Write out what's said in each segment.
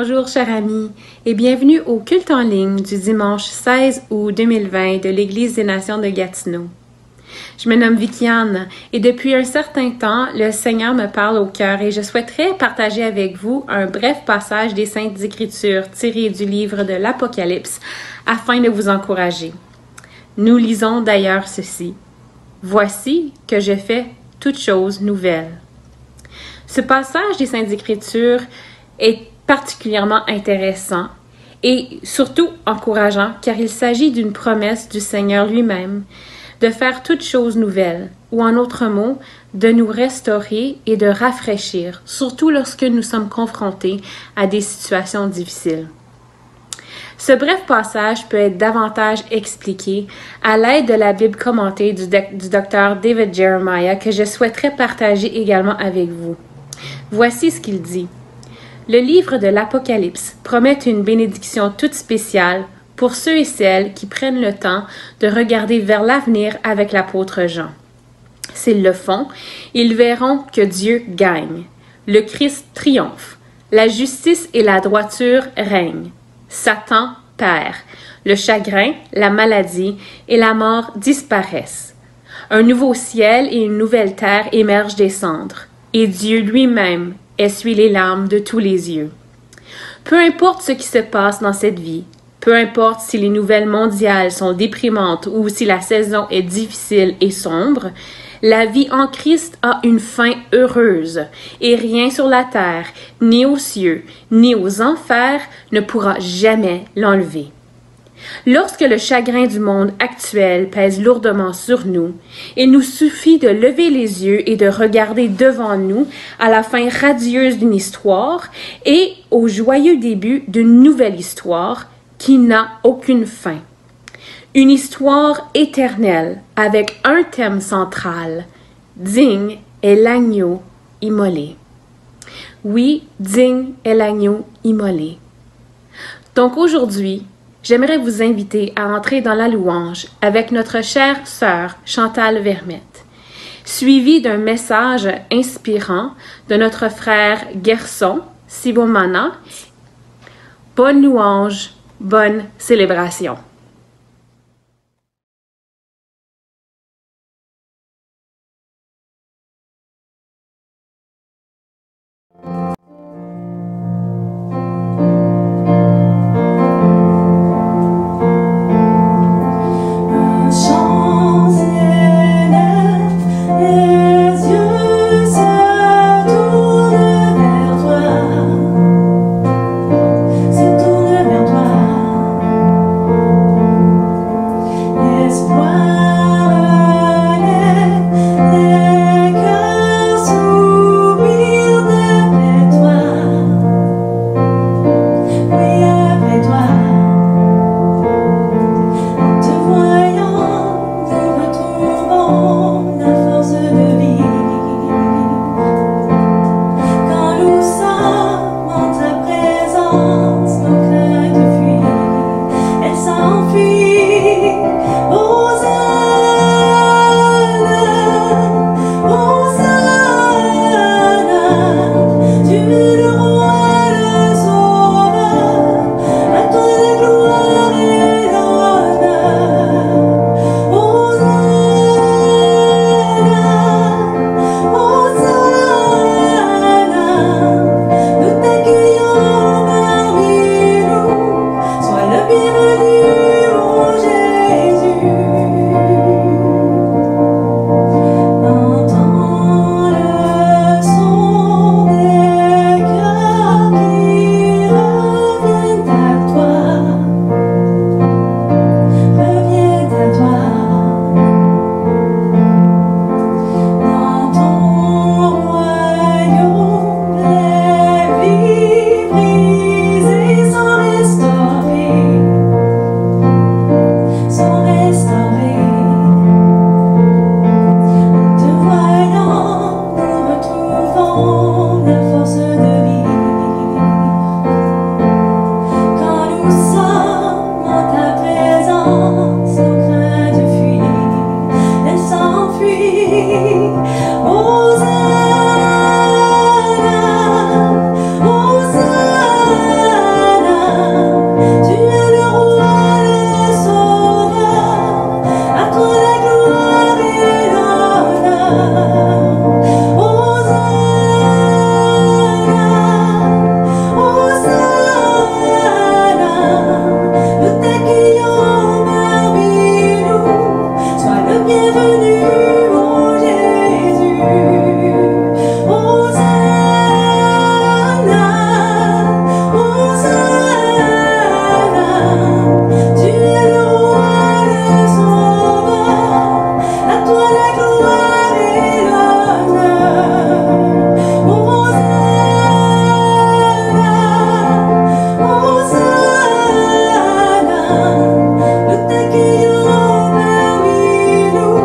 Bonjour chers amis et bienvenue au culte en ligne du dimanche 16 août 2020 de l'Église des Nations de Gatineau. Je me nomme Vicky-Anne et depuis un certain temps, le Seigneur me parle au cœur et je souhaiterais partager avec vous un bref passage des Saintes Écritures tiré du livre de l'Apocalypse afin de vous encourager. Nous lisons d'ailleurs ceci. « Voici que je fais toutes choses nouvelles. » Ce passage des Saintes Écritures est particulièrement intéressant et surtout encourageant car il s'agit d'une promesse du Seigneur lui-même de faire toutes choses nouvelles ou en d'autres mots, de nous restaurer et de rafraîchir, surtout lorsque nous sommes confrontés à des situations difficiles. Ce bref passage peut être davantage expliqué à l'aide de la Bible commentée du Dr. David Jeremiah que je souhaiterais partager également avec vous. Voici ce qu'il dit. Le livre de l'Apocalypse promet une bénédiction toute spéciale pour ceux et celles qui prennent le temps de regarder vers l'avenir avec l'apôtre Jean. S'ils le font, ils verront que Dieu gagne. Le Christ triomphe. La justice et la droiture règnent. Satan perd. Le chagrin, la maladie et la mort disparaissent. Un nouveau ciel et une nouvelle terre émergent des cendres. Et Dieu lui-même essuie les larmes de tous les yeux. Peu importe ce qui se passe dans cette vie, peu importe si les nouvelles mondiales sont déprimantes ou si la saison est difficile et sombre, la vie en Christ a une fin heureuse et rien sur la terre, ni aux cieux, ni aux enfers ne pourra jamais l'enlever. Lorsque le chagrin du monde actuel pèse lourdement sur nous, il nous suffit de lever les yeux et de regarder devant nous à la fin radieuse d'une histoire et au joyeux début d'une nouvelle histoire qui n'a aucune fin. Une histoire éternelle avec un thème central. Digne est l'agneau immolé. Oui, digne est l'agneau immolé. Donc aujourd'hui, j'aimerais vous inviter à entrer dans la louange avec notre chère sœur Chantal Vermette, suivi d'un message inspirant de notre frère Gerson Sibomana. Bonne louange, bonne célébration. bienvenue, ô Jésus. Hosanna, Hosanna, tu es le roi, le sauveur, à toi la gloire et l'honneur. Hosanna, Hosanna, nous t'accueillons parmi nous.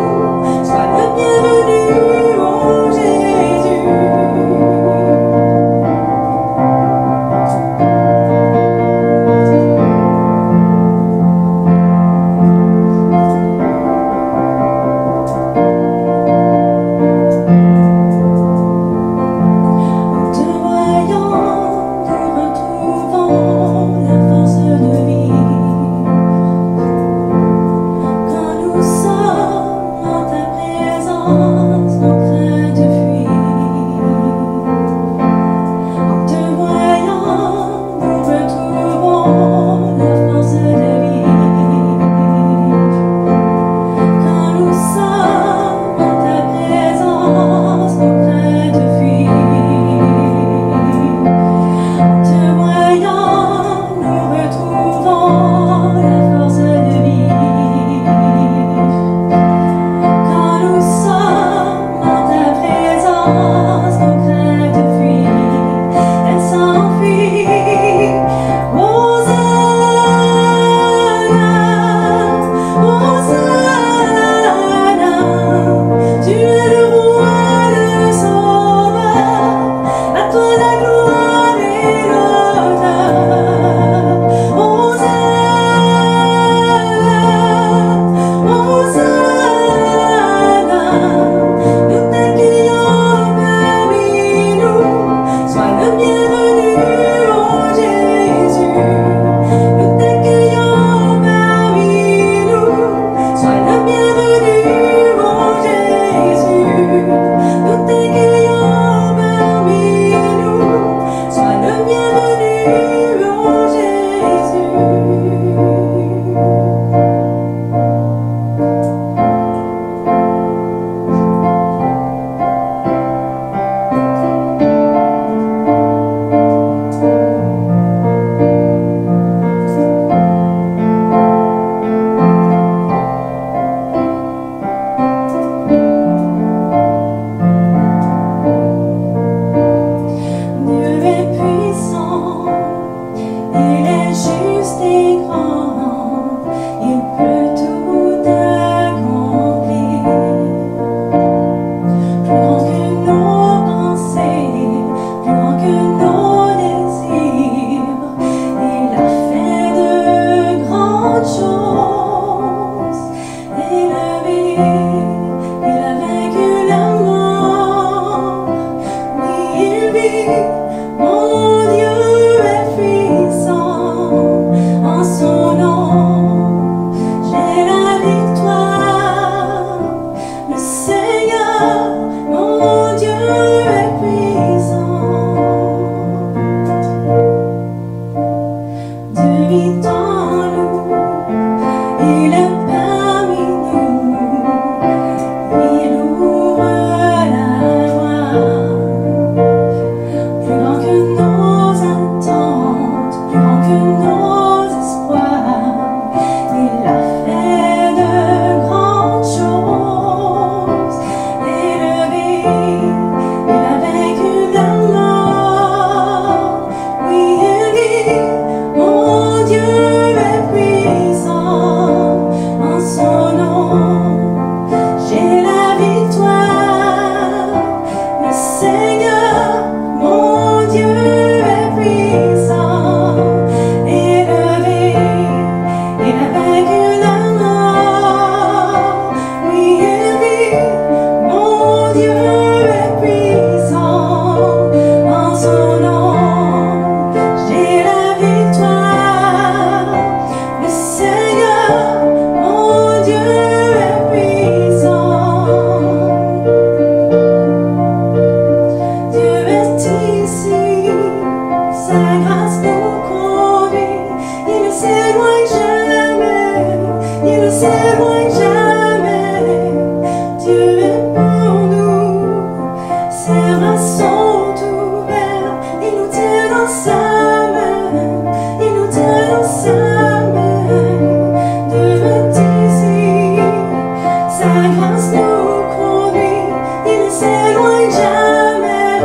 puissance nous conduit, il ne s'éloigne jamais,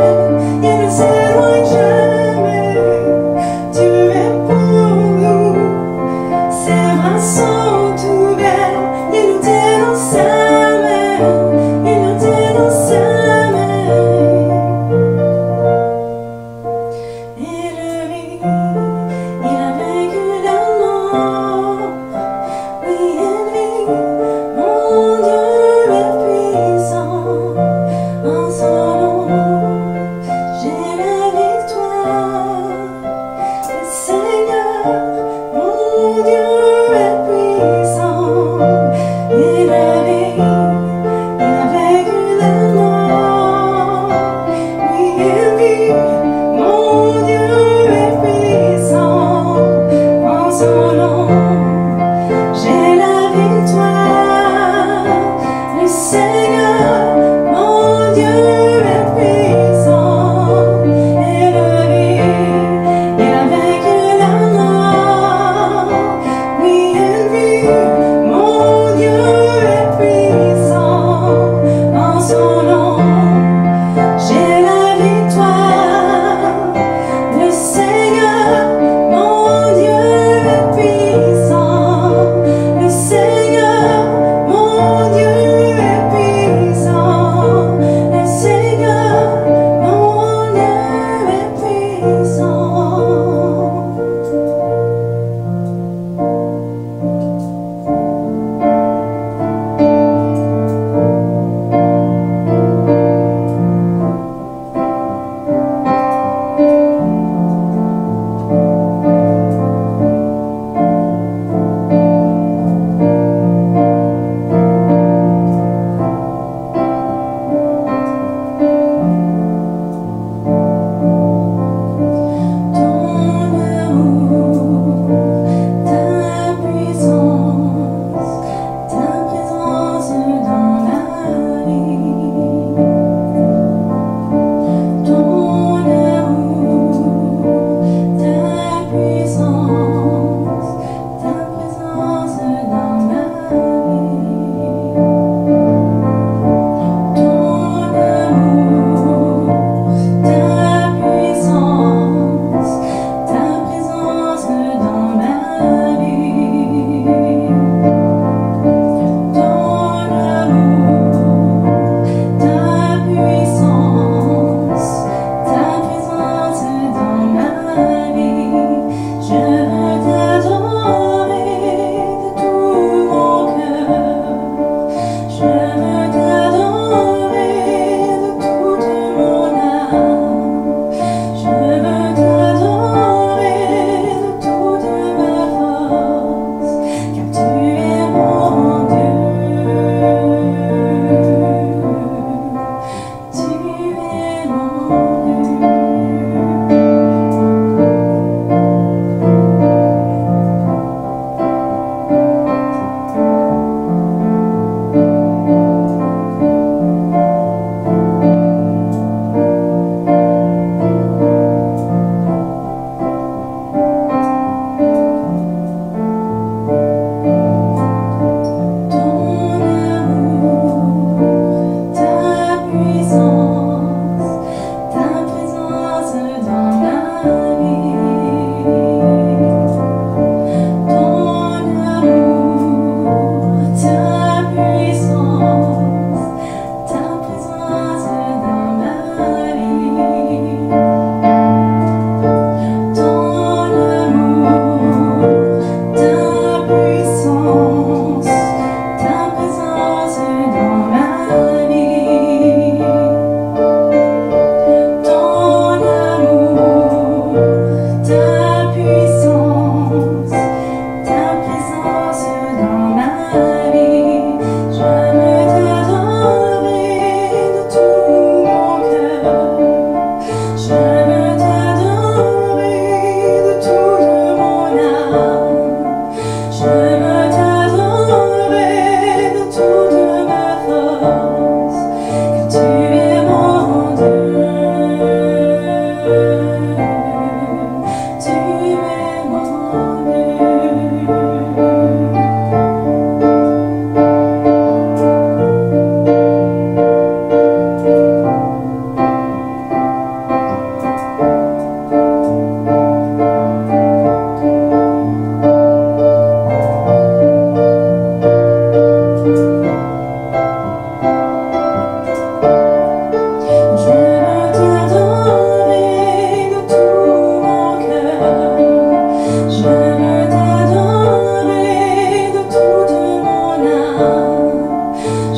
il ne s'éloigne jamais. Dieu est pour nous, ses bras sont ouverts, il nous tient dans sa main, il nous tient dans sa main. Élevé, il a vaincu la mort. Oui, élevé, mon Dieu est puissant. En son nom, j'ai la victoire. Le Seigneur, mon Dieu est puissant. Élevé, il a vaincu la mort. Oui, élevé, mon Dieu est puissant. En son nom, j'ai la victoire. Le Seigneur, mon Dieu est puissant. Élevé, il a vaincu la mort. Oui, élevé, mon Dieu est puissant. En son nom, j'ai la victoire. Le Seigneur, mon Dieu est puissant. Le Seigneur, mon Dieu est puissant.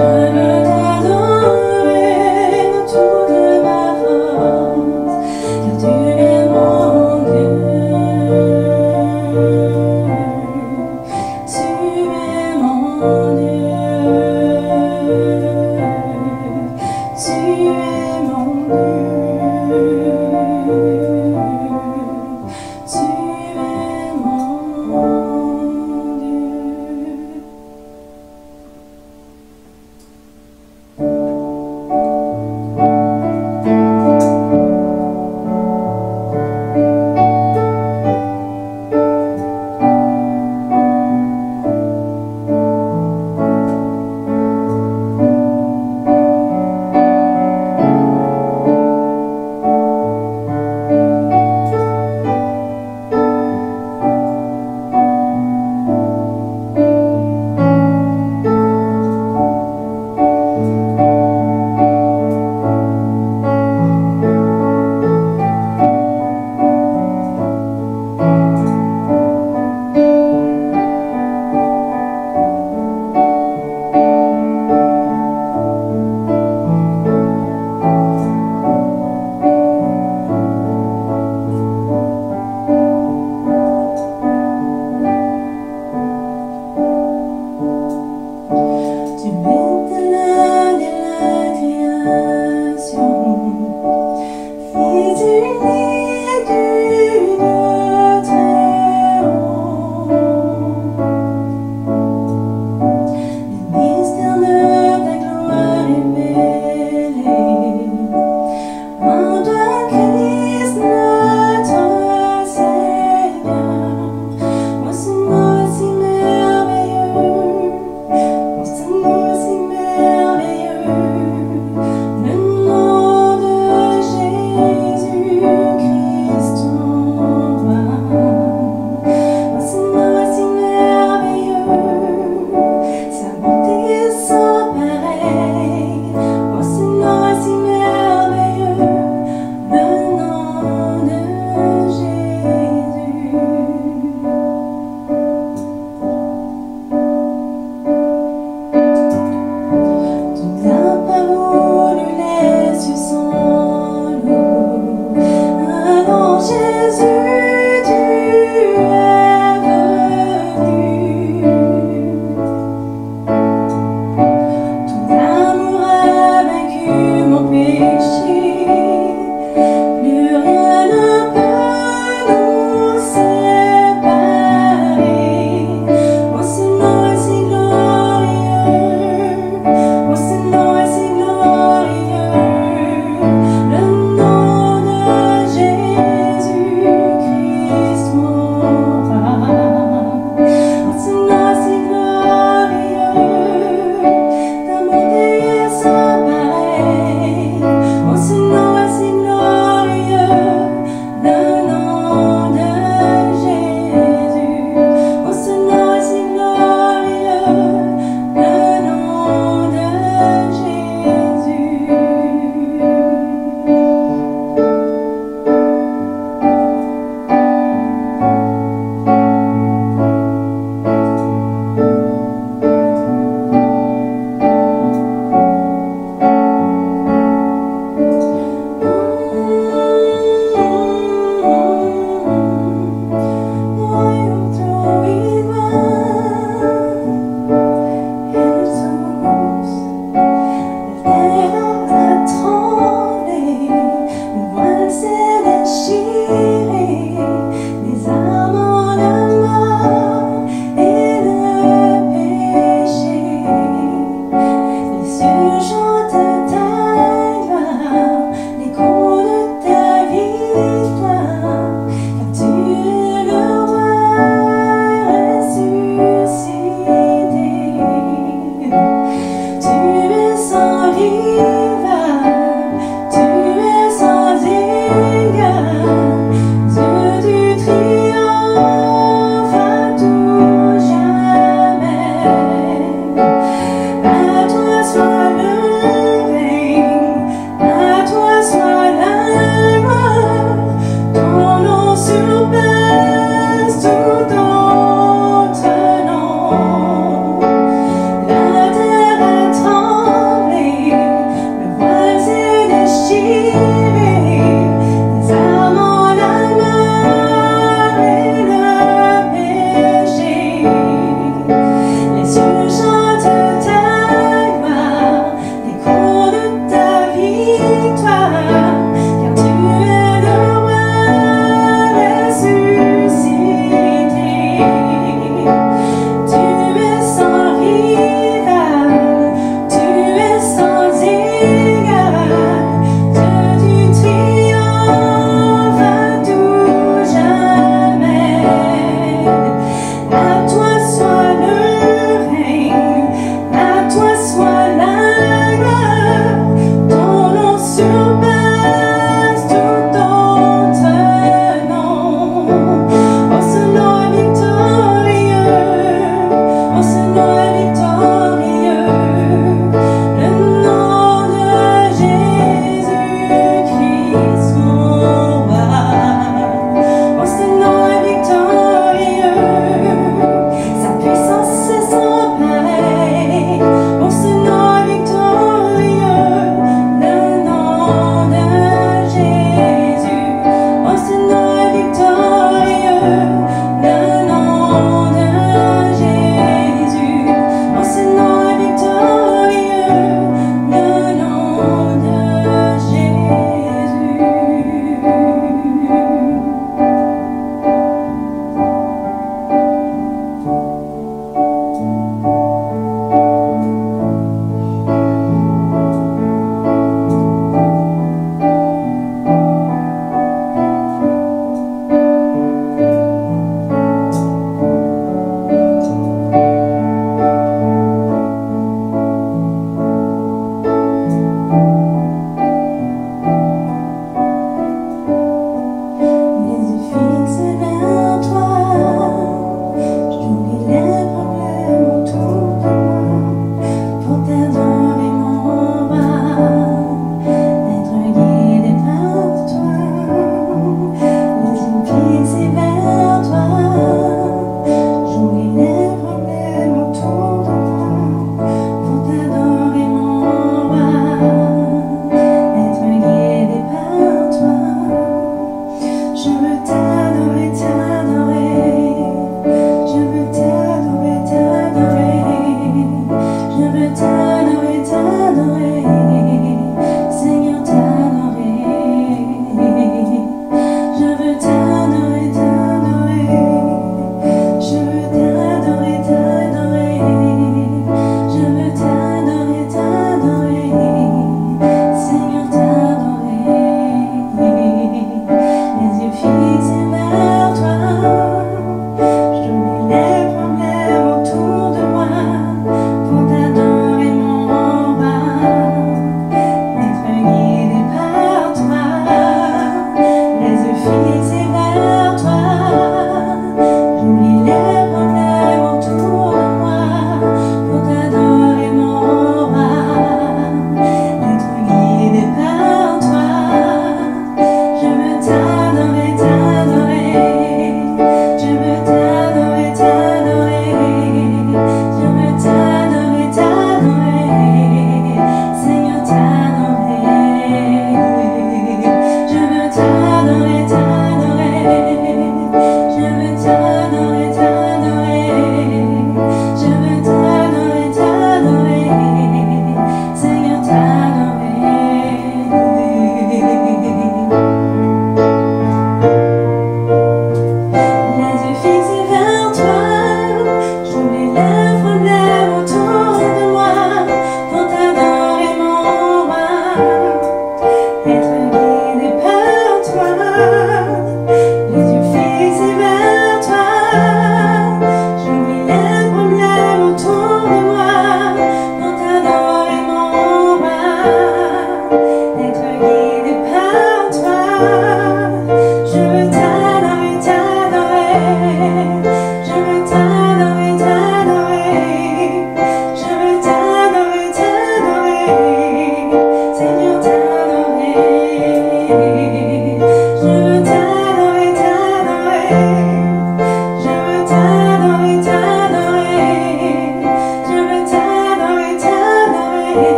veux t'adorer de toute ma force, car tu es mon Dieu. Tu es mon Dieu. Tu es mon Dieu. Tu es mon Dieu.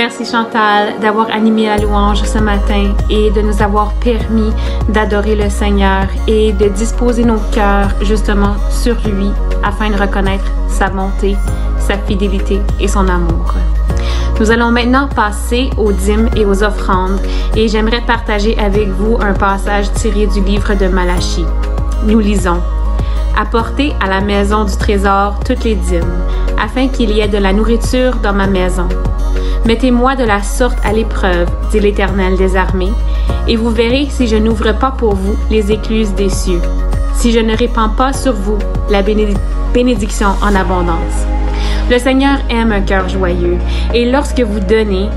Merci Chantal d'avoir animé la louange ce matin et de nous avoir permis d'adorer le Seigneur et de disposer nos cœurs justement sur lui afin de reconnaître sa bonté, sa fidélité et son amour. Nous allons maintenant passer aux dîmes et aux offrandes et j'aimerais partager avec vous un passage tiré du livre de Malachie. Nous lisons: Apportez à la maison du trésor toutes les dîmes, afin qu'il y ait de la nourriture dans ma maison. Mettez-moi de la sorte à l'épreuve, dit l'Éternel des armées, et vous verrez si je n'ouvre pas pour vous les écluses des cieux, si je ne répands pas sur vous la bénédiction en abondance. Le Seigneur aime un cœur joyeux, et lorsque vous donnez,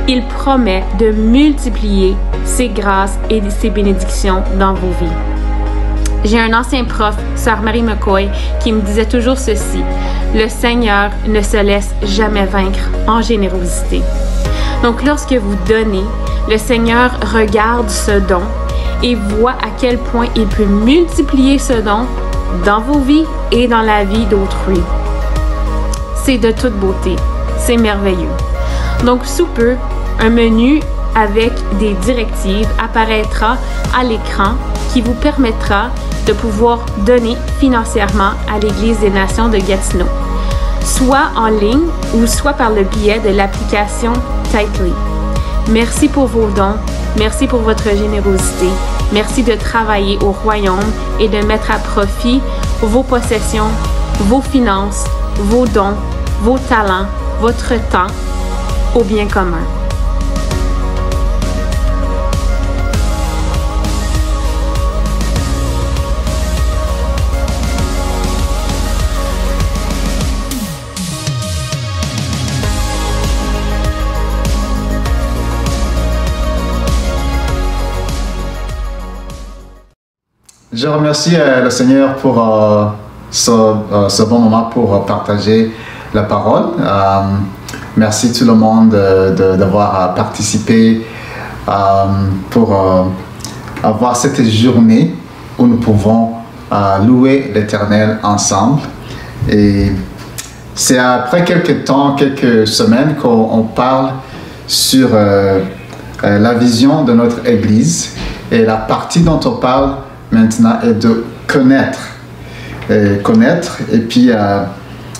il promet de multiplier ses grâces et ses bénédictions dans vos vies. J'ai un ancien prof, Sœur Marie McCoy, qui me disait toujours ceci: le Seigneur ne se laisse jamais vaincre en générosité. Donc, lorsque vous donnez, le Seigneur regarde ce don et voit à quel point il peut multiplier ce don dans vos vies et dans la vie d'autrui. C'est de toute beauté, c'est merveilleux. Donc, sous peu, un menu avec des directives apparaîtra à l'écran qui vous permettra de pouvoir donner financièrement à l'Église des Nations de Gatineau, soit en ligne ou soit par le biais de l'application Tithely. Merci pour vos dons, merci pour votre générosité, merci de travailler au royaume et de mettre à profit vos possessions, vos finances, vos dons, vos talents, votre temps au bien commun. Je remercie le Seigneur pour ce bon moment pour partager la parole. Merci tout le monde d'avoir participé pour avoir cette journée où nous pouvons louer l'Éternel ensemble. Et c'est après quelques temps, quelques semaines qu'on parle sur la vision de notre Église. Et la partie dont on parle maintenant est de connaître. Et puis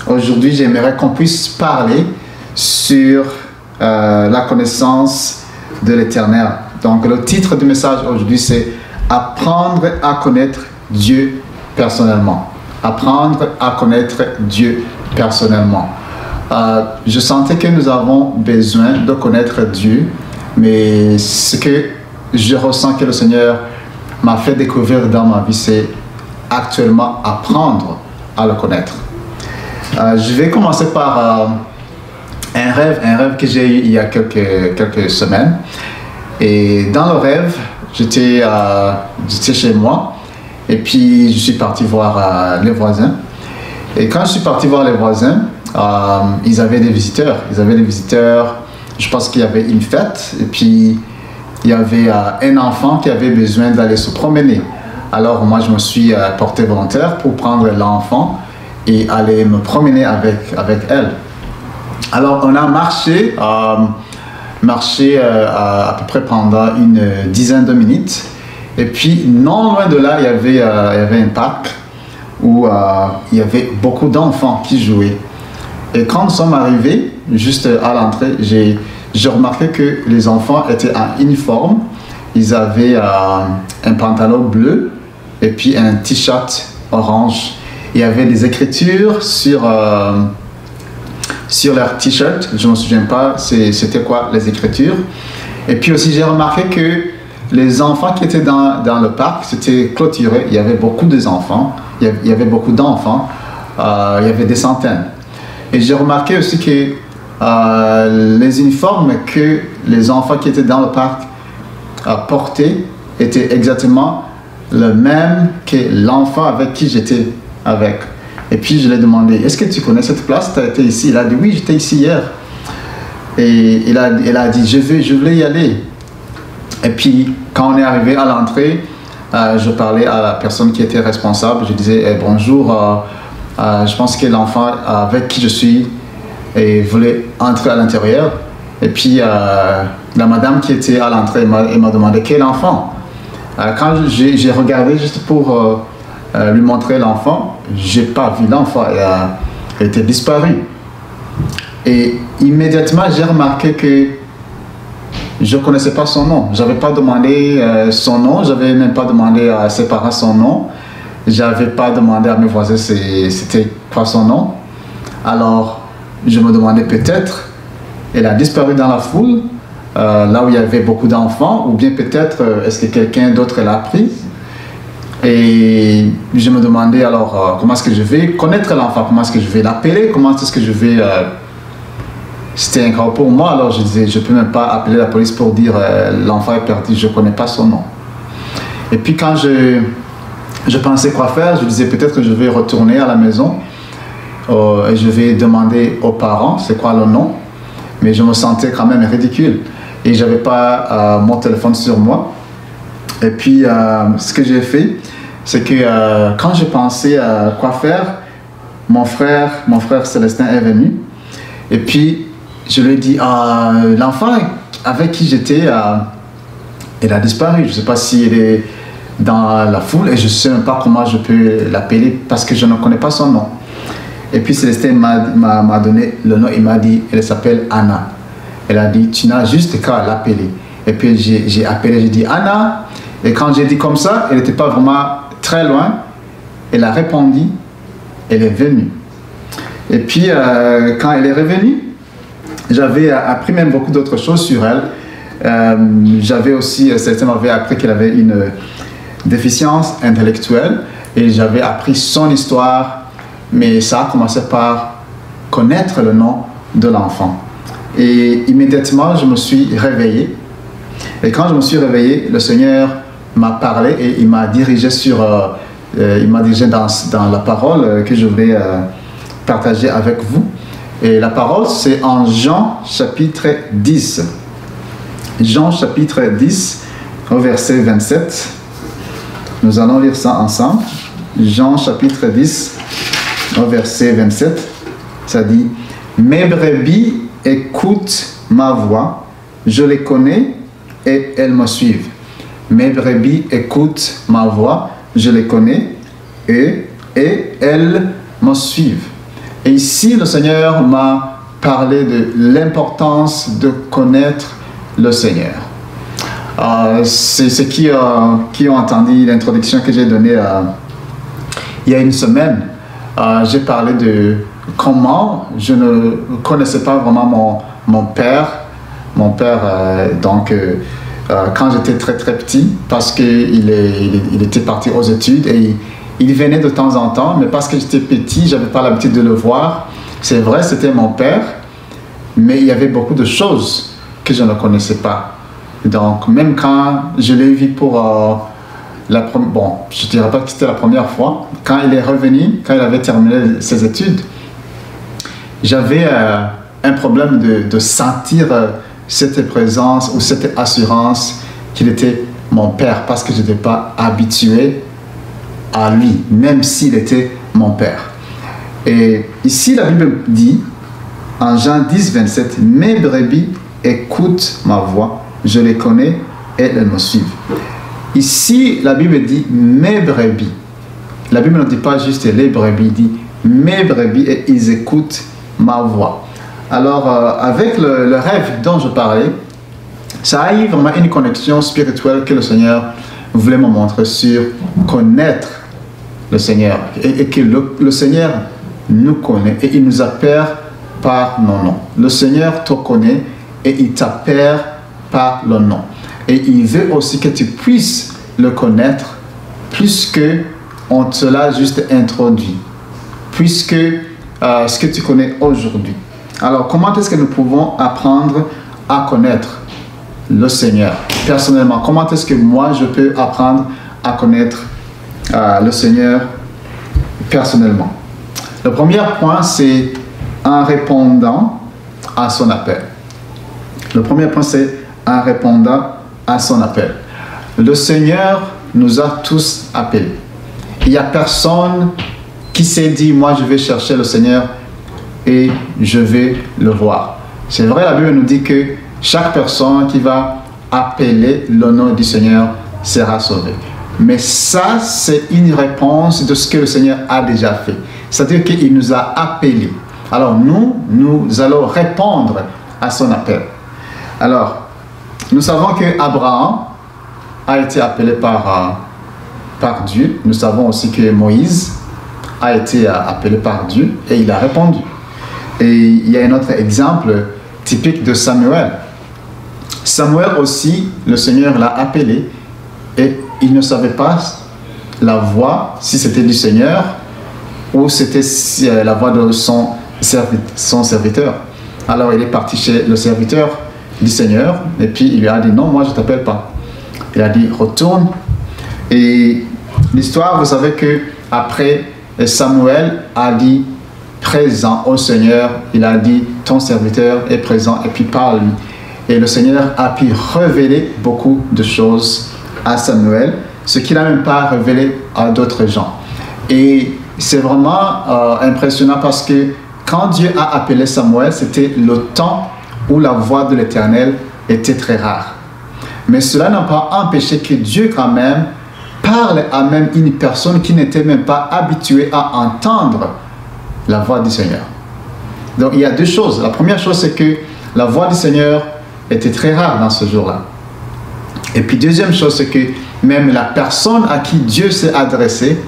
aujourd'hui, j'aimerais qu'on puisse parler sur la connaissance de l'Éternel. Donc le titre du message aujourd'hui, c'est Apprendre à connaître Dieu personnellement. Apprendre à connaître Dieu personnellement. Je sentais que nous avons besoin de connaître Dieu, mais ce que je ressens que le Seigneur m'a fait découvrir dans ma vie, c'est actuellement apprendre à le connaître. Je vais commencer par un rêve que j'ai eu il y a quelques semaines. Et dans le rêve, j'étais chez moi et puis je suis parti voir les voisins. Et quand je suis parti voir les voisins, ils avaient des visiteurs. Je pense qu'il y avait une fête et puis il y avait un enfant qui avait besoin d'aller se promener. Alors moi, je me suis porté volontaire pour prendre l'enfant et aller me promener avec elle. Alors on a marché à peu près pendant une dizaine de minutes. Et puis non loin de là, il y avait un parc où il y avait beaucoup d'enfants qui jouaient. Et quand nous sommes arrivés, juste à l'entrée, j'ai remarqué que les enfants étaient en uniforme. Ils avaient un pantalon bleu et puis un t-shirt orange. Il y avait des écritures sur leur t-shirt. Je ne me souviens pas c'était quoi les écritures. Et puis aussi j'ai remarqué que les enfants qui étaient dans le parc, c'était clôturé. Il y avait beaucoup d'enfants. Il y avait beaucoup d'enfants. Il y avait des centaines. Et j'ai remarqué aussi que les uniformes que les enfants qui étaient dans le parc portaient étaient exactement le même que l'enfant avec qui j'étais avec. Et puis je lui ai demandé, est-ce que tu connais cette place? Tu as été ici? Il a dit, oui, j'étais ici hier. Et il a dit, je voulais y aller. Et puis quand on est arrivé à l'entrée, je parlais à la personne qui était responsable. Je disais, bonjour, je pense que l'enfant avec qui je suis voulait entrer à l'intérieur. Et puis, la madame qui était à l'entrée m'a demandé quel enfant. Quand j'ai regardé juste pour lui montrer l'enfant, j'ai pas vu l'enfant, il était disparu. Et immédiatement, j'ai remarqué que je ne connaissais pas son nom. Je n'avais pas demandé son nom, je n'avais même pas demandé à ses parents son nom. Je n'avais pas demandé à mes voisins c'était quoi son nom. Alors, je me demandais peut-être, elle a disparu dans la foule, là où il y avait beaucoup d'enfants, ou bien peut-être, est-ce que quelqu'un d'autre l'a pris? Et je me demandais alors, comment est-ce que je vais connaître l'enfant, comment est-ce que je vais l'appeler, comment est-ce que je vais... C'était incroyable pour moi, alors je disais, je ne peux même pas appeler la police pour dire l'enfant est perdu, je ne connais pas son nom. Et puis quand je pensais quoi faire, je disais peut-être que je vais retourner à la maison et je vais demander aux parents c'est quoi le nom, mais je me sentais quand même ridicule et je n'avais pas mon téléphone sur moi. Et puis ce que j'ai fait, c'est que quand je pensais à quoi faire, mon frère Célestin est venu et puis je lui ai dit, l'enfant avec qui j'étais, elle a disparu. Je ne sais pas si elle est dans la foule et je ne sais même pas comment je peux l'appeler parce que je ne connais pas son nom. Et puis Célestin m'a donné le nom, il m'a dit, elle s'appelle Anna. Elle a dit, tu n'as juste qu'à l'appeler. Et puis j'ai appelé, j'ai dit Anna. Et quand j'ai dit comme ça, elle n'était pas vraiment très loin. Elle a répondu, elle est venue. Et puis quand elle est revenue, j'avais appris même beaucoup d'autres choses sur elle. J'avais aussi, certains m'avaient appris qu'elle avait une déficience intellectuelle et j'avais appris son histoire, mais ça a commencé par connaître le nom de l'enfant. Et immédiatement, je me suis réveillé. Et quand je me suis réveillé, le Seigneur m'a parlé et il m'a dirigé dans la parole que je voulais partager avec vous. Et la parole, c'est en Jean chapitre 10. Jean chapitre 10, au verset 27. Nous allons lire ça ensemble. Jean chapitre 10, au verset 27. Ça dit, « Mes brebis écoutent ma voix, je les connais et elles me suivent. Mes brebis écoutent ma voix, je les connais et elles me suivent. » Et ici, le Seigneur m'a parlé de l'importance de connaître le Seigneur. C'est ceux qui ont entendu l'introduction que j'ai donnée il y a une semaine. J'ai parlé de comment je ne connaissais pas vraiment mon père. Mon père, quand j'étais très petit, parce qu'il était parti aux études et il venait de temps en temps, mais parce que j'étais petit, je n'avais pas l'habitude de le voir. C'est vrai, c'était mon père, mais il y avait beaucoup de choses que je ne connaissais pas. Donc, même quand je l'ai vu pour je ne dirais pas que c'était la première fois, quand il est revenu, quand il avait terminé ses études, j'avais un problème de sentir cette présence ou cette assurance qu'il était mon père, parce que je n'étais pas habitué à lui, même s'il était mon père. Et ici, la Bible dit, en Jean 10, 27, « Mes brebis écoutent ma voix, je les connais et elles me suivent. » Ici, la Bible dit « mes brebis ». La Bible ne dit pas juste « les brebis », il dit « mes brebis » et ils écoutent ma voix. Alors, avec le rêve dont je parlais, ça a eu vraiment une connexion spirituelle que le Seigneur voulait me montrer sur connaître le Seigneur et que le Seigneur nous connaît et il nous appelle par nos noms. Le Seigneur te connaît et il t'appelle par le nom. Et il veut aussi que tu puisses le connaître plus que on te l'a juste introduit, plus que ce que tu connais aujourd'hui. Alors, comment est-ce que nous pouvons apprendre à connaître le Seigneur personnellement? Comment est-ce que moi je peux apprendre à connaître le Seigneur personnellement? Le premier point, c'est en répondant à son appel. Le premier point, c'est en répondant à son appel. Le Seigneur nous a tous appelés. Il n'y a personne qui s'est dit, moi je vais chercher le Seigneur et je vais le voir. C'est vrai, la Bible nous dit que chaque personne qui va appeler le nom du Seigneur sera sauvée. Mais ça, c'est une réponse de ce que le Seigneur a déjà fait. C'est-à-dire qu'il nous a appelés. Alors nous allons répondre à son appel. Alors, nous savons que Abraham a été appelé par Dieu. Nous savons aussi que Moïse a été appelé par Dieu et il a répondu. Et il y a un autre exemple typique de Samuel. Samuel aussi, le Seigneur l'a appelé et il ne savait pas la voix, si c'était du Seigneur ou c'était la voix de son serviteur. Alors il est parti chez le serviteur du Seigneur et puis il lui a dit non, moi je ne t'appelle pas. Il a dit retourne. Et l'histoire, vous savez que après Samuel a dit présent au Seigneur, il a dit ton serviteur est présent et puis parle-lui. Et le Seigneur a pu révéler beaucoup de choses à Samuel, ce qu'il n'a même pas révélé à d'autres gens. Et c'est vraiment impressionnant parce que quand Dieu a appelé Samuel, c'était le temps où la voix de l'Éternel était très rare. Mais cela n'a pas empêché que Dieu quand même parle à même une personne qui n'était même pas habituée à entendre la voix du Seigneur. Donc il y a deux choses. La première chose, c'est que la voix du Seigneur était très rare dans ce jour-là. Et puis deuxième chose, c'est que même la personne à qui Dieu s'est adressé,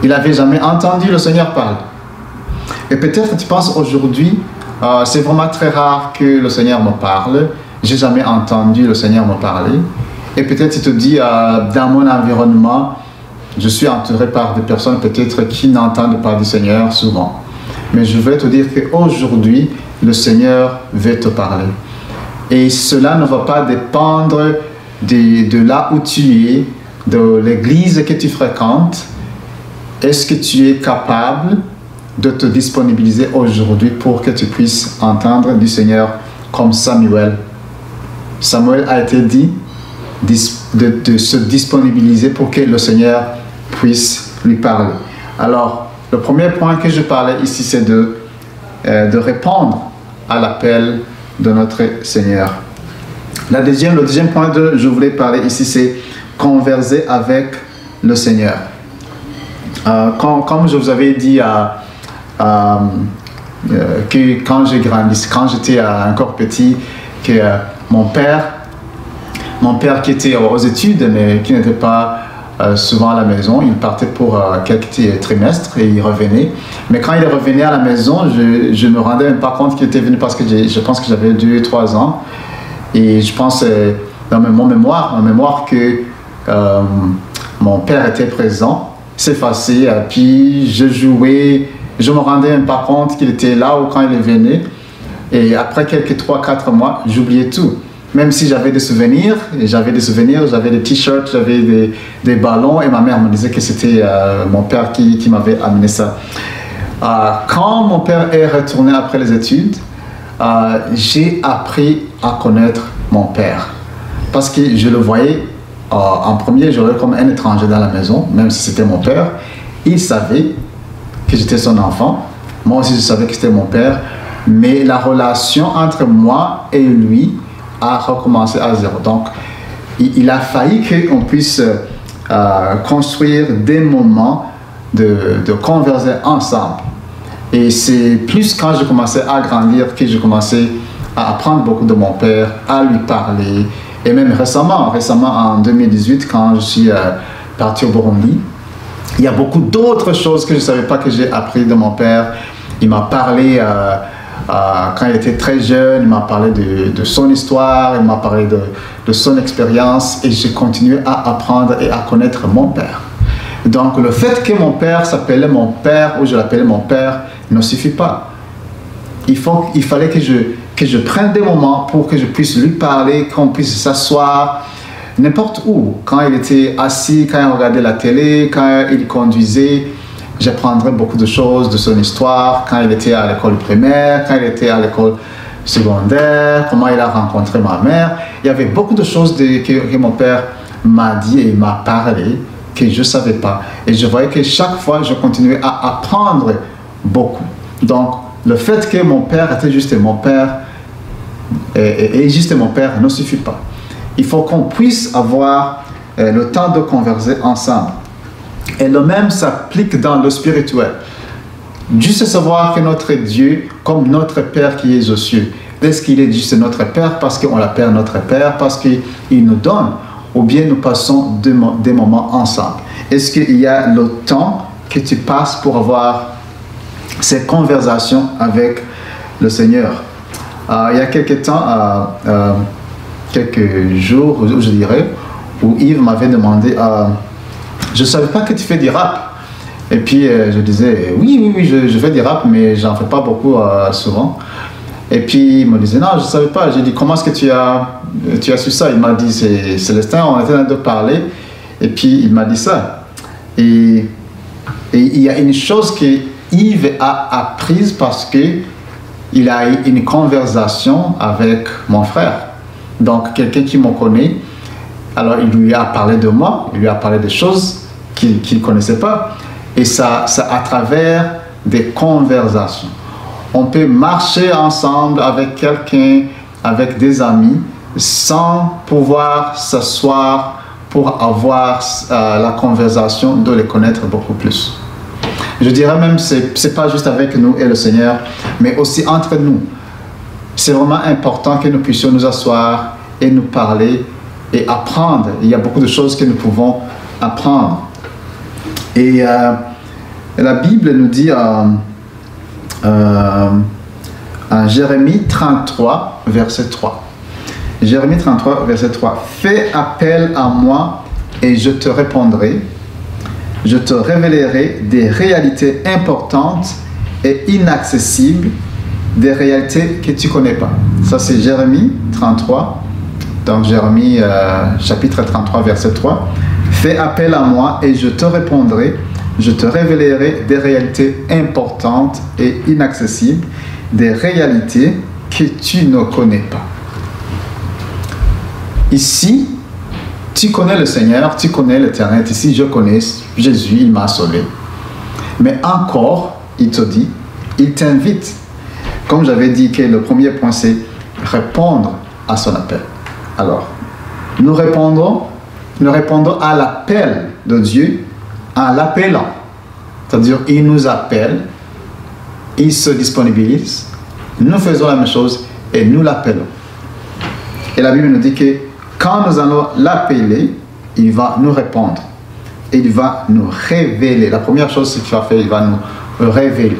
il n'avait jamais entendu le Seigneur parler. Et peut-être tu penses aujourd'hui, c'est vraiment très rare que le Seigneur me parle. J'ai jamais entendu le Seigneur me parler. Et peut-être tu te dis, dans mon environnement, je suis entouré par des personnes peut-être qui n'entendent pas du Seigneur souvent. Mais je veux te dire qu'aujourd'hui, le Seigneur veut te parler. Et cela ne va pas dépendre de là où tu es, de l'église que tu fréquentes. Est-ce que tu es capable de te disponibiliser aujourd'hui pour que tu puisses entendre du Seigneur comme Samuel? Samuel a été dit de se disponibiliser pour que le Seigneur puisse lui parler. Alors, le premier point que je parlais ici, c'est de répondre à l'appel de notre Seigneur. Le deuxième point que je voulais parler ici, c'est converser avec le Seigneur. Comme je vous avais dit que quand j'ai grandi, quand j'étais encore petit, que mon père qui était aux études, mais qui n'était pas souvent à la maison, il partait pour quelques trimestres et il revenait. Mais quand il revenait à la maison, je ne me rendais même pas compte qu'il était venu parce que je pense que j'avais 2-3 ans. Et je pense dans mon mémoire que mon père était présent, s'effaçait, puis je jouais, je ne me rendais même pas compte qu'il était là ou quand il venait. Et après quelques 3-4 mois, j'oubliais tout. Même si j'avais des souvenirs, j'avais des t-shirts, j'avais des ballons et ma mère me disait que c'était mon père qui m'avait amené ça. Quand mon père est retourné après les études, j'ai appris à connaître mon père. Parce que je le voyais, en premier, je le voyais comme un étranger dans la maison, même si c'était mon père. Il savait que j'étais son enfant. Moi aussi, je savais que c'était mon père. Mais la relation entre moi et lui a recommencé à zéro. Donc, il a fallu qu'on puisse construire des moments de converser ensemble. Et c'est plus quand je commençais à grandir que je commençais à apprendre beaucoup de mon père, à lui parler. Et même récemment en 2018, quand je suis parti au Burundi, il y a beaucoup d'autres choses que je ne savais pas que j'ai appris de mon père. Il m'a parlé... quand il était très jeune, il m'a parlé de son histoire, il m'a parlé de son expérience et j'ai continué à apprendre et à connaître mon père. Donc le fait que mon père s'appelait mon père ou je l'appelais mon père ne suffit pas. Il fallait que je prenne des moments pour que je puisse lui parler, qu'on puisse s'asseoir n'importe où. Quand il était assis, quand il regardait la télé, quand il conduisait. J'apprendrai beaucoup de choses de son histoire, quand il était à l'école primaire, quand il était à l'école secondaire, comment il a rencontré ma mère. Il y avait beaucoup de choses que mon père m'a dit et m'a parlé que je ne savais pas. Et je voyais que chaque fois, je continuais à apprendre beaucoup. Donc, le fait que mon père était juste mon père et juste mon père ne suffit pas. Il faut qu'on puisse avoir le temps de converser ensemble. Et le même s'applique dans le spirituel. Juste savoir que notre Dieu, comme notre Père qui est aux cieux, est-ce qu'il est juste notre Père parce qu'on l'appelle notre Père, parce qu'il nous donne, ou bien nous passons des moments ensemble? Est-ce qu'il y a le temps que tu passes pour avoir ces conversations avec le Seigneur? Il y a quelques temps, quelques jours, je dirais, où Yves m'avait demandé, je ne savais pas que tu fais du rap. Et puis je disais, oui, je fais du rap, mais j'en fais pas beaucoup souvent. Et puis il me disait, non, je ne savais pas. J'ai dit, comment est-ce que tu as su ça? Il m'a dit, c'est Célestin, on était en train de parler. Et puis il m'a dit ça. Et il y a une chose que Yves a apprise parce qu'il a eu une conversation avec mon frère. Donc quelqu'un qui me connaît, alors il lui a parlé de moi, il lui a parlé des choses qu'il ne connaissait pas. Et ça à travers des conversations. On peut marcher ensemble avec quelqu'un, avec des amis, sans pouvoir s'asseoir pour avoir la conversation, de les connaître beaucoup plus. Je dirais même que ce n'est pas juste avec nous et le Seigneur, mais aussi entre nous. C'est vraiment important que nous puissions nous asseoir et nous parler et apprendre. Il y a beaucoup de choses que nous pouvons apprendre. Et la Bible nous dit en Jérémie 33, verset 3. Jérémie 33, verset 3. Fais appel à moi et je te répondrai. Je te révélerai des réalités importantes et inaccessibles, des réalités que tu ne connais pas. Ça, c'est Jérémie 33. Donc, Jérémie chapitre 33, verset 3. Fais appel à moi et je te répondrai. Je te révélerai des réalités importantes et inaccessibles, des réalités que tu ne connais pas. Ici, tu connais le Seigneur, tu connais l'Éternel. Ici, je connais Jésus, il m'a sauvé. Mais encore, il te dit, il t'invite. Comme j'avais dit que le premier point, c'est répondre à son appel. Alors, nous répondons à l'appel de Dieu en l'appelant. C'est-à-dire, il nous appelle, il se disponibilise, nous faisons la même chose et nous l'appelons. Et la Bible nous dit que quand nous allons l'appeler, il va nous répondre. Et il va nous révéler. La première chose qu'il va faire, il va nous révéler.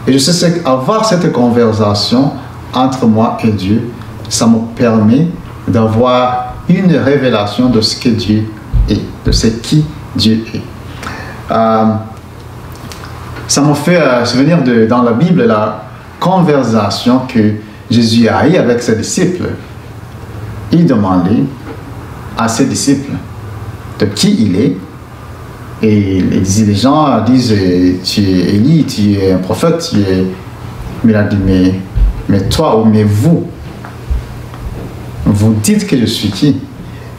Et je sais qu'avoir cette conversation entre moi et Dieu, ça me permet d'avoir une révélation de ce que Dieu est, de ce qui Dieu est. Ça me fait souvenir dans la Bible la conversation que Jésus a eue avec ses disciples. Il demandait à ses disciples de qui il est. Et les gens disent, tu es Élie, tu es un prophète, mais il a dit, mais toi, mais vous dites que je suis qui?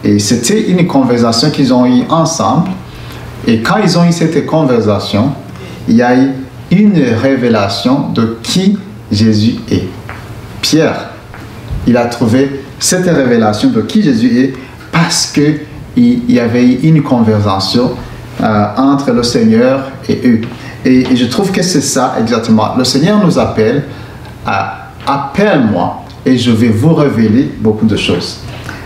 Et c'était une conversation qu'ils ont eue ensemble. Et quand ils ont eu cette conversation, il y a eu une révélation de qui Jésus est. Pierre, il a trouvé cette révélation de qui Jésus est parce qu'il y avait eu une conversation entre le Seigneur et eux. Et je trouve que c'est ça exactement. Le Seigneur nous appelle à appelle-moi et je vais vous révéler beaucoup de choses.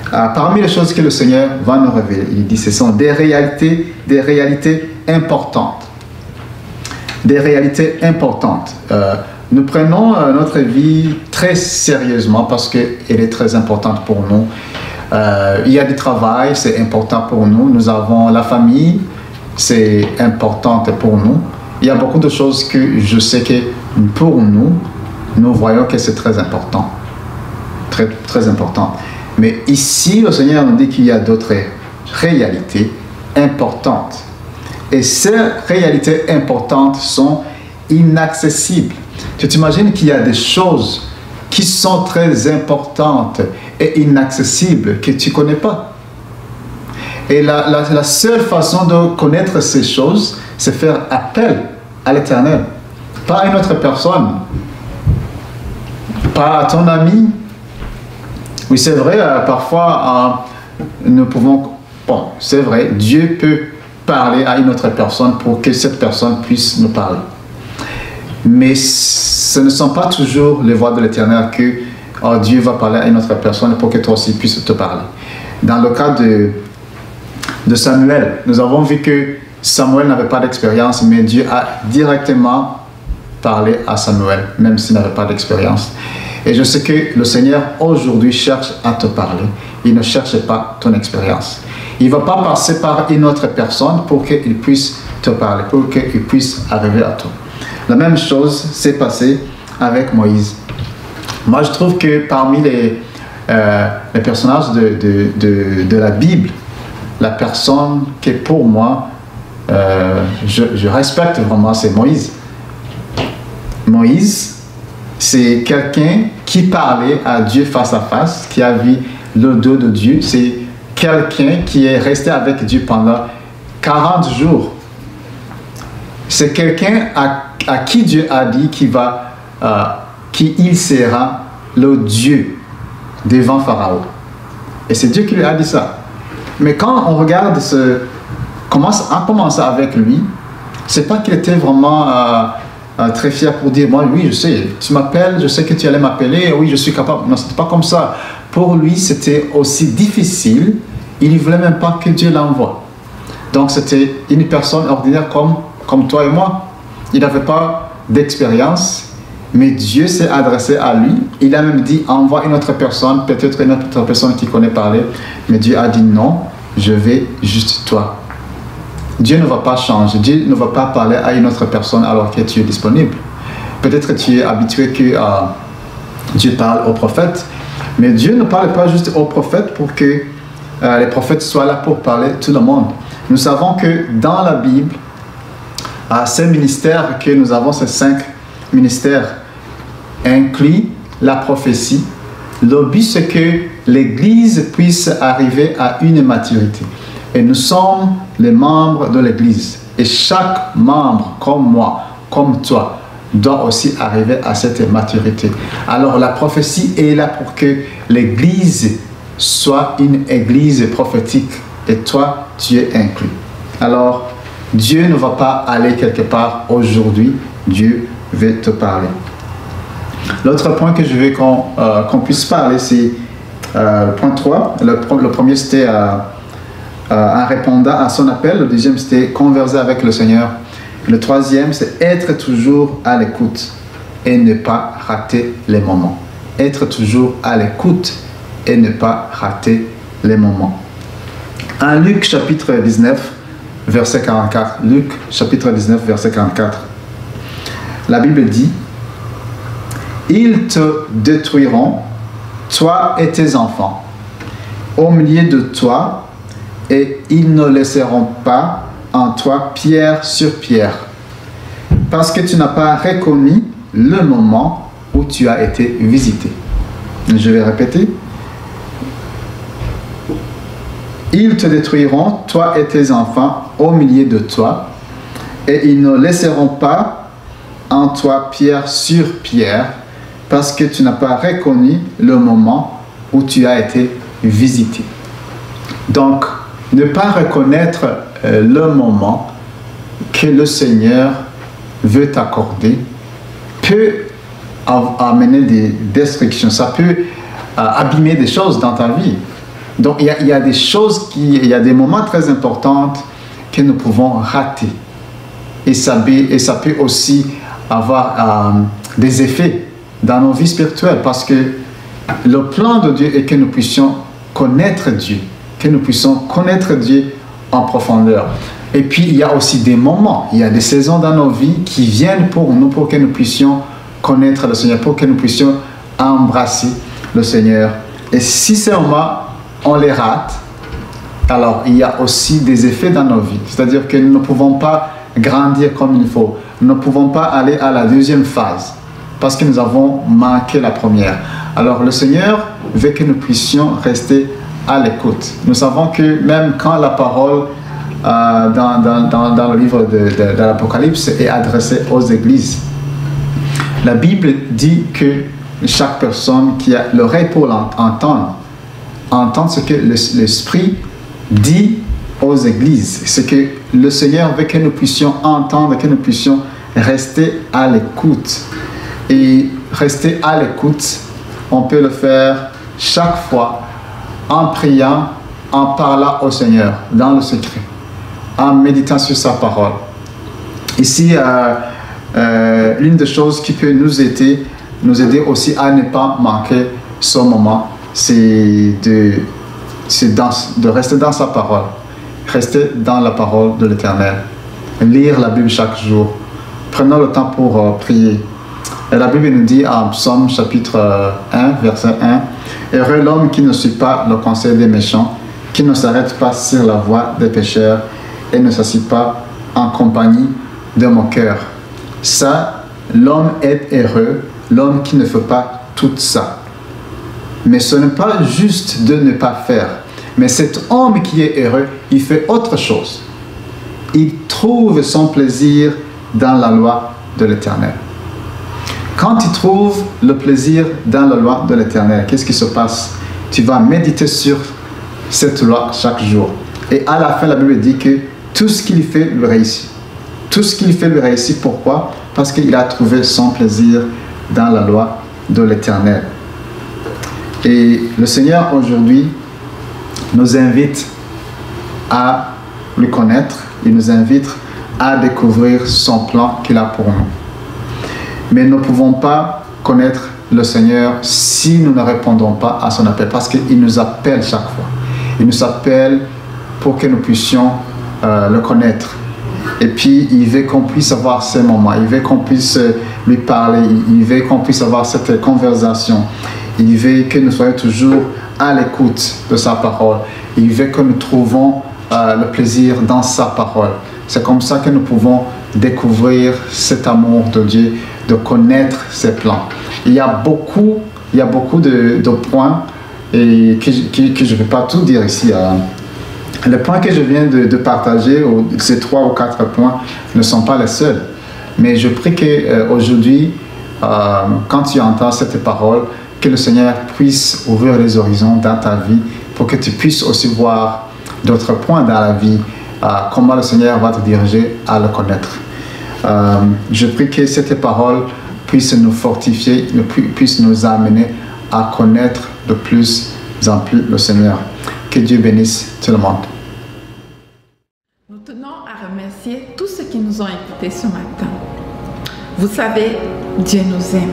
Parmi les choses que le Seigneur va nous révéler, il dit ce sont des réalités importantes. Des réalités importantes. Nous prenons notre vie très sérieusement parce qu'elle est très importante pour nous. Il y a du travail, c'est important pour nous. Nous avons la famille, c'est important pour nous. Il y a beaucoup de choses que je sais que pour nous, nous voyons que c'est très important. Très, très important. Mais ici, le Seigneur nous dit qu'il y a d'autres réalités importantes. Et ces réalités importantes sont inaccessibles. Tu t'imagines qu'il y a des choses qui sont très importantes et inaccessibles que tu ne connais pas. Et la seule façon de connaître ces choses, c'est faire appel à l'Éternel. Pas à une autre personne, Pas à ton ami. Oui, c'est vrai, parfois, nous pouvons... Bon, c'est vrai, Dieu peut parler à une autre personne pour que cette personne puisse nous parler. Mais ce ne sont pas toujours les voix de l'Éternel que Dieu va parler à une autre personne pour que toi aussi puisses te parler. Dans le cas de Samuel, nous avons vu que Samuel n'avait pas d'expérience, mais Dieu a directement parlé à Samuel, même s'il n'avait pas d'expérience. Et je sais que le Seigneur aujourd'hui cherche à te parler. Il ne cherche pas ton expérience. Il ne va pas passer par une autre personne pour qu'il puisse te parler, pour qu'il puisse arriver à toi. La même chose s'est passée avec Moïse. Moi, je trouve que parmi les personnages de la Bible, la personne qui est pour moi, je respecte vraiment, c'est Moïse. Moïse, c'est quelqu'un qui parlait à Dieu face à face, qui a vu le dos de Dieu. C'est quelqu'un qui est resté avec Dieu pendant 40 jours. C'est quelqu'un à qui Dieu a dit qu'il sera le Dieu devant Pharaon. Et c'est Dieu qui lui a dit ça. Mais quand on regarde a commencé avec lui, c'est pas qu'il était vraiment très fier pour dire, moi, oui, je sais, tu m'appelles, je sais que tu allais m'appeler, oui, je suis capable. Non, c'était pas comme ça. Pour lui, c'était aussi difficile. Il ne voulait même pas que Dieu l'envoie. Donc, c'était une personne ordinaire comme toi et moi. Il n'avait pas d'expérience, mais Dieu s'est adressé à lui. Il a même dit, envoie une autre personne, peut-être une autre personne qui connaît parler. Mais Dieu a dit, non, je vais juste toi. Dieu ne va pas changer. Dieu ne va pas parler à une autre personne alors que tu es disponible. Peut-être que tu es habitué que Dieu parle aux prophètes, mais Dieu ne parle pas juste aux prophètes pour que les prophètes soient là pour parler à tout le monde. Nous savons que dans la Bible, ces ministères que nous avons, ces 5 ministères, incluent la prophétie. Le but, c'est que l'Église puisse arriver à une maturité. Et nous sommes les membres de l'Église. Et chaque membre, comme moi, comme toi, doit aussi arriver à cette maturité. Alors la prophétie est là pour que l'Église soit une Église prophétique. Et toi, tu es inclus. Alors, Dieu ne va pas aller quelque part aujourd'hui. Dieu veut te parler. L'autre point que je veux qu'on puisse parler, c'est le point 3. Le premier, c'était en répondant à son appel. Le deuxième, c'était converser avec le Seigneur. Le troisième, c'est être toujours à l'écoute et ne pas rater les moments. Être toujours à l'écoute et ne pas rater les moments. En Luc chapitre 19, verset 44. Luc chapitre 19, verset 44. La Bible dit, « Ils te détruiront, toi et tes enfants, au milieu de toi, et ils ne laisseront pas en toi pierre sur pierre, parce que tu n'as pas reconnu le moment où tu as été visité. » Je vais répéter. « Ils te détruiront, toi et tes enfants, au milieu de toi, et ils ne laisseront pas en toi pierre sur pierre, parce que tu n'as pas reconnu le moment où tu as été visité. » Donc, ne pas reconnaître le moment que le Seigneur veut t'accorder peut amener des destructions, ça peut abîmer des choses dans ta vie. Donc il y a des choses, il y a des moments très importants que nous pouvons rater. Et ça peut aussi avoir des effets dans nos vies spirituelles, parce que le plan de Dieu est que nous puissions connaître Dieu, que nous puissions connaître Dieu en profondeur. Et puis il y a aussi des moments, il y a des saisons dans nos vies qui viennent pour nous, pour que nous puissions connaître le Seigneur, pour que nous puissions embrasser le Seigneur. Et si ces moments, on les rate, alors il y a aussi des effets dans nos vies. C'est-à-dire que nous ne pouvons pas grandir comme il faut. Nous ne pouvons pas aller à la deuxième phase parce que nous avons manqué la première. Alors le Seigneur veut que nous puissions rester à l'écoute. Nous savons que même quand la parole dans le livre de l'Apocalypse est adressée aux églises, la Bible dit que chaque personne qui a l'oreille pour entendre ce que l'Esprit dit aux églises. Ce que le Seigneur veut que nous puissions entendre, que nous puissions rester à l'écoute. Et rester à l'écoute, on peut le faire chaque fois en priant, en parlant au Seigneur dans le secret, en méditant sur sa parole. Ici, l'une des choses qui peut nous aider aussi à ne pas manquer ce moment, c'est de rester dans sa parole, rester dans la parole de l'Éternel, lire la Bible chaque jour. Prenons le temps pour prier. Et la Bible nous dit en Psaume chapitre 1, verset 1, « Heureux l'homme qui ne suit pas le conseil des méchants, qui ne s'arrête pas sur la voie des pécheurs et ne s'assied pas en compagnie de moqueurs. » Ça, l'homme est heureux, l'homme qui ne fait pas tout ça. Mais ce n'est pas juste de ne pas faire. Mais cet homme qui est heureux, il fait autre chose. Il trouve son plaisir dans la loi de l'Éternel. Quand tu trouves le plaisir dans la loi de l'Éternel, qu'est-ce qui se passe? Tu vas méditer sur cette loi chaque jour. Et à la fin, la Bible dit que tout ce qu'il fait lui réussit. Tout ce qu'il fait lui réussit. Pourquoi? Parce qu'il a trouvé son plaisir dans la loi de l'Éternel. Et le Seigneur aujourd'hui nous invite à le connaître. Il nous invite à découvrir son plan qu'il a pour nous. Mais nous ne pouvons pas connaître le Seigneur si nous ne répondons pas à son appel, parce qu'il nous appelle chaque fois. Il nous appelle pour que nous puissions le connaître. Et puis, il veut qu'on puisse avoir ces moments, il veut qu'on puisse lui parler, il veut qu'on puisse avoir cette conversation. Il veut que nous soyons toujours à l'écoute de sa parole. Il veut que nous trouvons le plaisir dans sa parole. C'est comme ça que nous pouvons découvrir cet amour de Dieu, de connaître ses plans. Il y a beaucoup de points et que je ne vais pas tout dire ici. Les points que je viens de partager, ces 3 ou 4 points, ne sont pas les seuls. Mais je prie qu'aujourd'hui, quand tu entends cette parole, que le Seigneur puisse ouvrir les horizons dans ta vie pour que tu puisses aussi voir d'autres points dans la vie, comment le Seigneur va te diriger à le connaître. Je prie que cette parole puisse nous fortifier, puisse nous amener à connaître de plus en plus le Seigneur. Que Dieu bénisse tout le monde. Nous tenons à remercier tous ceux qui nous ont écoutés ce matin. Vous savez, Dieu nous aime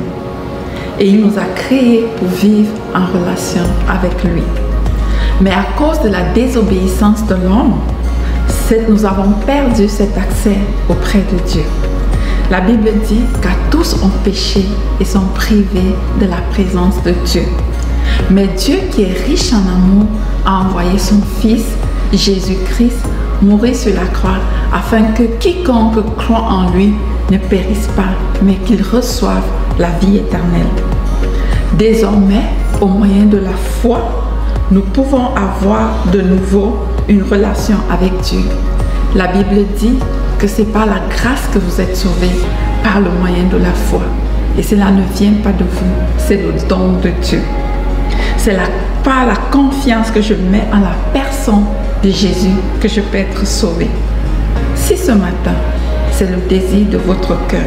et il nous a créés pour vivre en relation avec lui. Mais à cause de la désobéissance de l'homme, nous avons perdu cet accès auprès de Dieu. La Bible dit car tous ont péché et sont privés de la présence de Dieu. Mais Dieu qui est riche en amour a envoyé son Fils, Jésus-Christ, mourir sur la croix afin que quiconque croit en lui ne périsse pas, mais qu'il reçoive la vie éternelle. Désormais, au moyen de la foi, nous pouvons avoir de nouveau une relation avec Dieu. La Bible dit que c'est par la grâce que vous êtes sauvés, par le moyen de la foi. Et cela ne vient pas de vous, c'est le don de Dieu. C'est par la confiance que je mets en la personne de Jésus que je peux être sauvé. Si ce matin, c'est le désir de votre cœur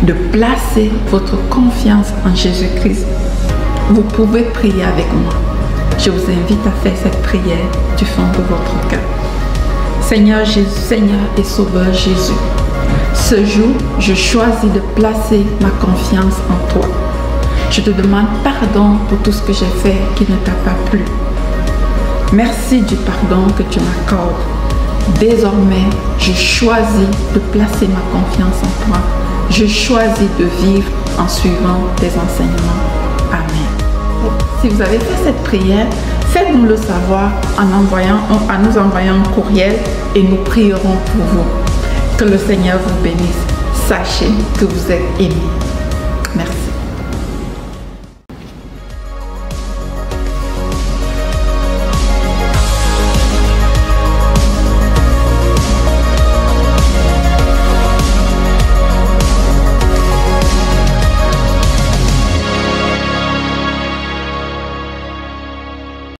de placer votre confiance en Jésus-Christ, vous pouvez prier avec moi. Je vous invite à faire cette prière du fond de votre cœur. Seigneur Jésus, Seigneur et Sauveur Jésus, ce jour, je choisis de placer ma confiance en toi. Je te demande pardon pour tout ce que j'ai fait qui ne t'a pas plu. Merci du pardon que tu m'accordes. Désormais, je choisis de placer ma confiance en toi. Je choisis de vivre en suivant tes enseignements. Amen. Si vous avez fait cette prière, faites-nous le savoir en nous envoyant un courriel et nous prierons pour vous. Que le Seigneur vous bénisse. Sachez que vous êtes aimés. Merci.